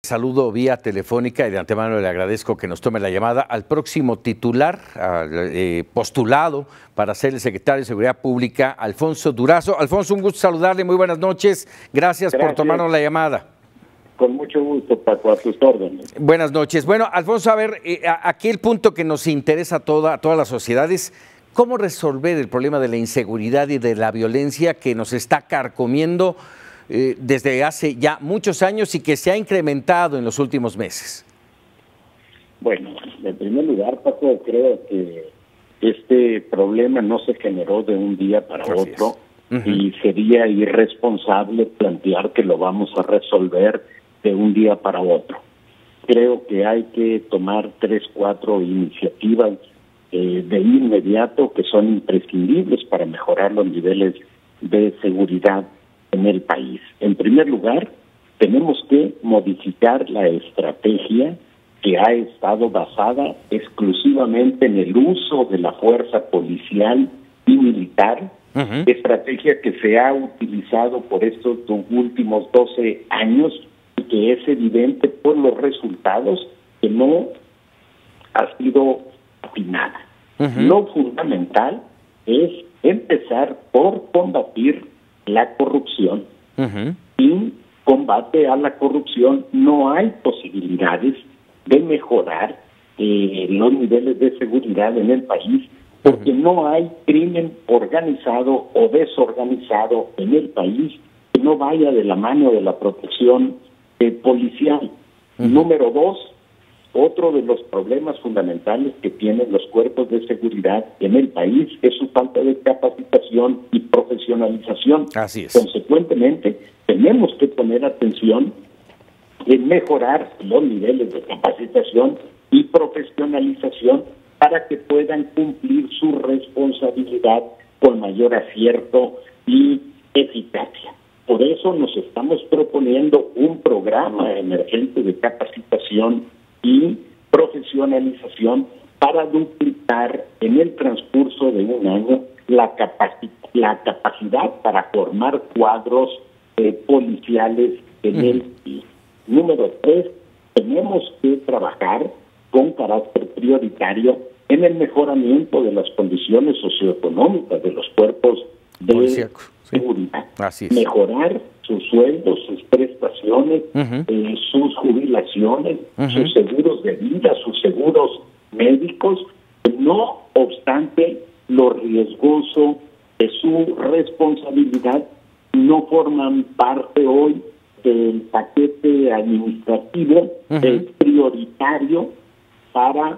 Saludo vía telefónica y de antemano le agradezco que nos tome la llamada al próximo titular, postulado para ser el secretario de Seguridad Pública, Alfonso Durazo. Alfonso, un gusto saludarle, muy buenas noches. Gracias por tomarnos la llamada. Con mucho gusto, Paco, a tus órdenes. Buenas noches. Bueno, Alfonso, a ver, aquí el punto que nos interesa a toda la sociedad es cómo resolver el problema de la inseguridad y de la violencia que nos está carcomiendo desde hace ya muchos años y que se ha incrementado en los últimos meses. Bueno, en primer lugar, Paco, creo que este problema no se generó de un día para otro y sería irresponsable plantear que lo vamos a resolver de un día para otro. Creo que hay que tomar 3, 4 iniciativas de inmediato que son imprescindibles para mejorar los niveles de seguridad en el país. En primer lugar, tenemos que modificar la estrategia que ha estado basada exclusivamente en el uso de la fuerza policial y militar, estrategia que se ha utilizado por estos últimos 12 años y que es evidente por los resultados que no ha sido atinada. Lo fundamental es empezar por combatir la corrupción. Sin combate a la corrupción no hay posibilidades de mejorar los niveles de seguridad en el país, porque no hay crimen organizado o desorganizado en el país que no vaya de la mano de la protección policial. Número 2, otro de los problemas fundamentales que tienen los cuerpos de seguridad en el país es su falta de capacitación y profesionalización. Así es. Consecuentemente, tenemos que poner atención en mejorar los niveles de capacitación y profesionalización para que puedan cumplir su responsabilidad con mayor acierto y eficacia. Por eso nos estamos proponiendo un programa emergente de capacitación y profesionalización para duplicar en el transcurso de un año la capacidad para formar cuadros policiales en el país. Número 3, tenemos que trabajar con carácter prioritario en el mejoramiento de las condiciones socioeconómicas de los cuerpos de seguridad. Así es. Mejorar sus sueldos, sus prestaciones, sus jubilaciones, sus seguros de vida, sus seguros médicos, no obstante lo riesgoso de su responsabilidad, no forman parte hoy del paquete administrativo prioritario para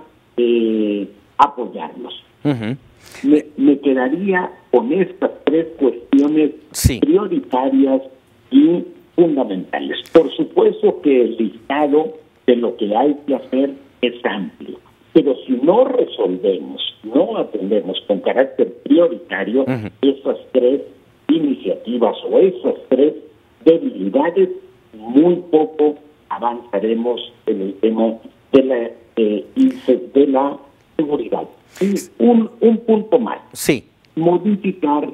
apoyarlos. Me quedaría con estas 3 cuestiones prioritarias y fundamentales. Por supuesto que el listado de lo que hay que hacer es amplio, pero si no resolvemos, no atendemos con carácter prioritario esas 3 iniciativas o esas 3 debilidades, muy poco avanzaremos en el tema de la seguridad. Y un punto más. Modificar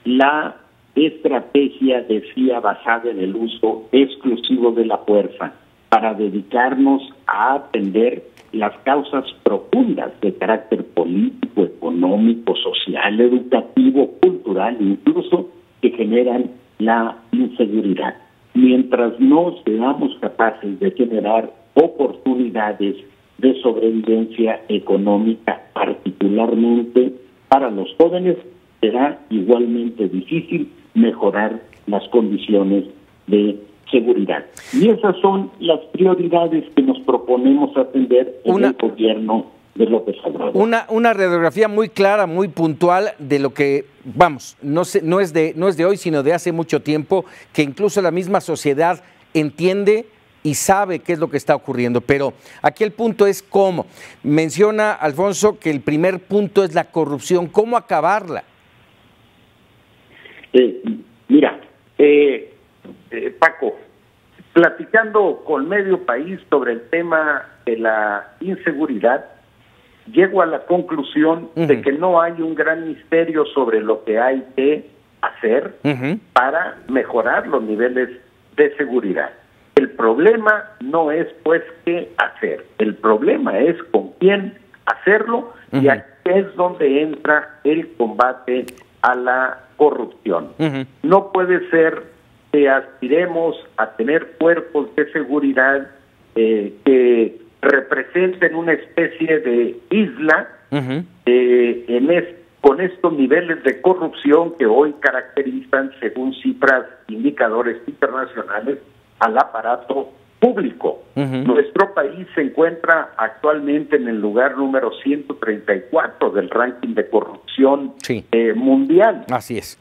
la estrategia, decía, basada en el uso exclusivo de la fuerza, para dedicarnos a atender las causas profundas de carácter político, económico, social, educativo, cultural, incluso que generan la inseguridad. Mientras no seamos capaces de generar oportunidades de sobrevivencia económica, particularmente para los jóvenes, será igualmente difícil mejorar las condiciones de seguridad. Y esas son las prioridades que nos proponemos atender en el gobierno de López Obrador. Una radiografía muy clara, muy puntual de lo que, vamos, no es de hoy, sino de hace mucho tiempo, que incluso la misma sociedad entiende y sabe qué es lo que está ocurriendo. Pero aquí el punto es cómo. Menciona Alfonso que el primer punto es la corrupción. ¿Cómo acabarla? Mira, Paco, platicando con medio país sobre el tema de la inseguridad, llego a la conclusión de que no hay un gran misterio sobre lo que hay que hacer para mejorar los niveles de seguridad. El problema no es pues qué hacer, el problema es con quién hacerlo, y aquí es donde entra el combate a la corrupción. No puede ser que aspiremos a tener cuerpos de seguridad que representen una especie de isla con estos niveles de corrupción que hoy caracterizan, según cifras, indicadores internacionales, al aparato público. Nuestro país se encuentra actualmente en el lugar número 134 del ranking de corrupción mundial. Así es.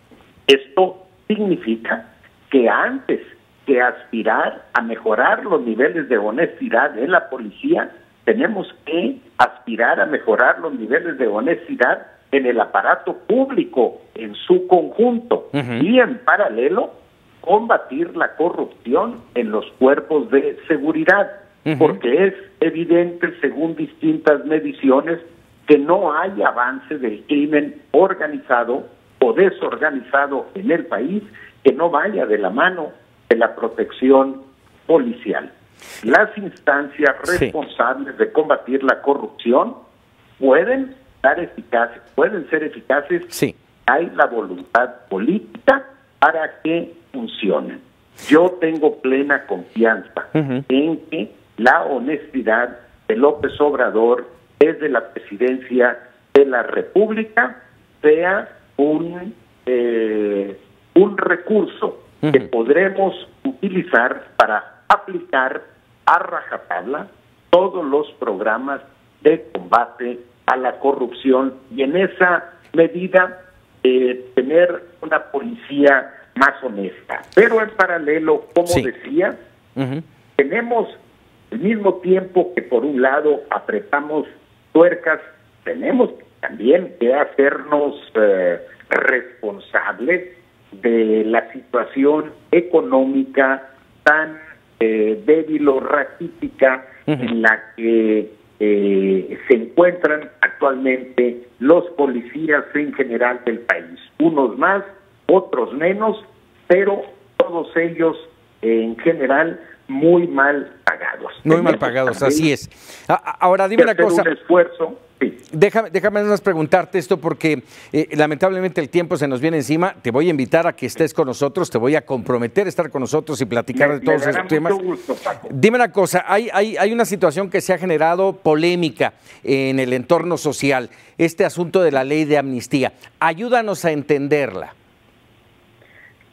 Esto significa que antes que aspirar a mejorar los niveles de honestidad en la policía, tenemos que aspirar a mejorar los niveles de honestidad en el aparato público en su conjunto y en paralelo combatir la corrupción en los cuerpos de seguridad, porque es evidente, según distintas mediciones, que no hay avance del crimen organizado o desorganizado en el país que no vaya de la mano de la protección policial. Las instancias responsables de combatir la corrupción pueden ser eficaces si hay la voluntad política para que funcionen. Yo tengo plena confianza en que la honestidad de López Obrador desde la presidencia de la República sea un recurso que podremos utilizar para aplicar a rajatabla todos los programas de combate a la corrupción y en esa medida tener una policía más honesta. Pero en paralelo, como decía, tenemos al mismo tiempo que por un lado apretamos tuercas, tenemos también que hacernos responsables de la situación económica tan débil o raquítica en la que se encuentran actualmente los policías en general del país, unos más, otros menos, pero todos ellos en general muy mal pagados. Muy mal pagados, así es. Ahora dime una cosa. Un esfuerzo. Sí. Déjame más preguntarte esto porque lamentablemente el tiempo se nos viene encima. Te voy a invitar a que estés con nosotros, te voy a comprometer a estar con nosotros y platicar de todos esos temas. Gusto, Paco. Dime una cosa, hay una situación que se ha generado polémica en el entorno social, este asunto de la ley de amnistía. Ayúdanos a entenderla.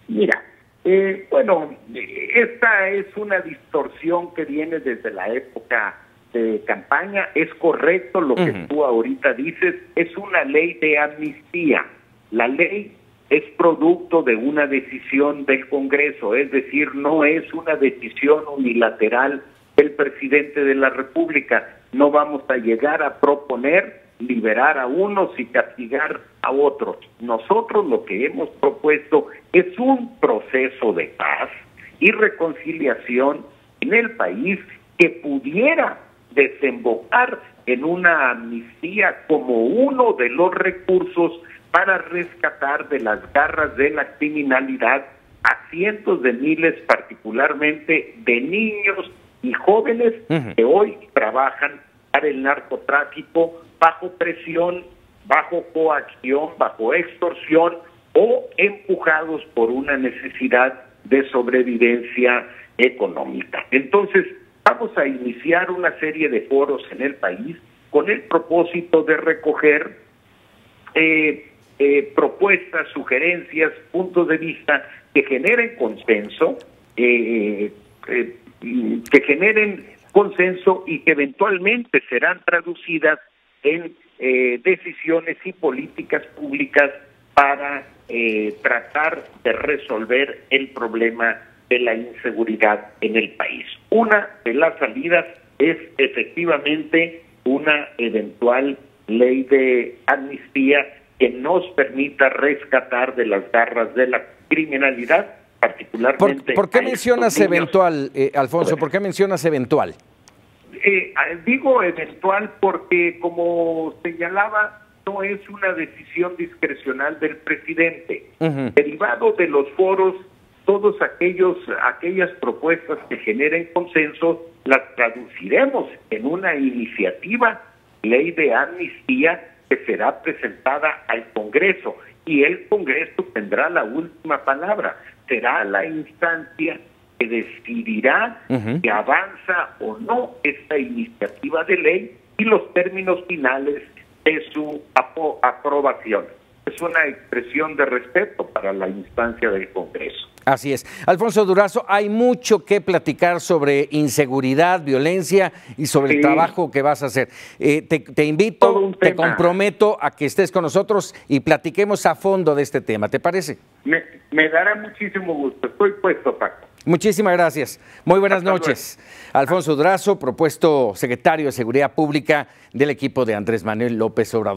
Mira, esta es una distorsión que viene desde la época de campaña. Es correcto lo que tú ahorita dices, es una ley de amnistía. La ley es producto de una decisión del Congreso, es decir, no es una decisión unilateral del presidente de la República. No vamos a llegar a proponer liberar a unos y castigar a otros. Nosotros lo que hemos propuesto es un proceso de paz y reconciliación en el país que pudiera desembocar en una amnistía como uno de los recursos para rescatar de las garras de la criminalidad a cientos de miles, particularmente de niños y jóvenes que hoy trabajan para el narcotráfico bajo presión, bajo coacción, bajo extorsión o empujados por una necesidad de sobrevivencia económica. Entonces, vamos a iniciar una serie de foros en el país con el propósito de recoger propuestas, sugerencias, puntos de vista que generen consenso, y que eventualmente serán traducidas en decisiones y políticas públicas para tratar de resolver el problema de la inseguridad en el país. Una de las salidas es efectivamente una eventual ley de amnistía que nos permita rescatar de las garras de la criminalidad, particularmente... ¿Por qué mencionas eventual, Alfonso? ¿Por qué mencionas eventual? Digo eventual porque, como señalaba, no es una decisión discrecional del presidente. Derivado de los foros todos aquellas propuestas que generen consenso las traduciremos en una iniciativa, ley de amnistía, que será presentada al Congreso, y el Congreso tendrá la última palabra. Será la instancia que decidirá si avanza o no esta iniciativa de ley y los términos finales de su aprobación. Es una expresión de respeto para la instancia del Congreso. Así es. Alfonso Durazo, hay mucho que platicar sobre inseguridad, violencia y sobre el trabajo que vas a hacer. Te invito, te comprometo a que estés con nosotros y platiquemos a fondo de este tema. ¿Te parece? Me dará muchísimo gusto. Estoy puesto, Paco. Muchísimas gracias. Muy buenas noches. Alfonso Durazo, propuesto secretario de Seguridad Pública del equipo de Andrés Manuel López Obrador.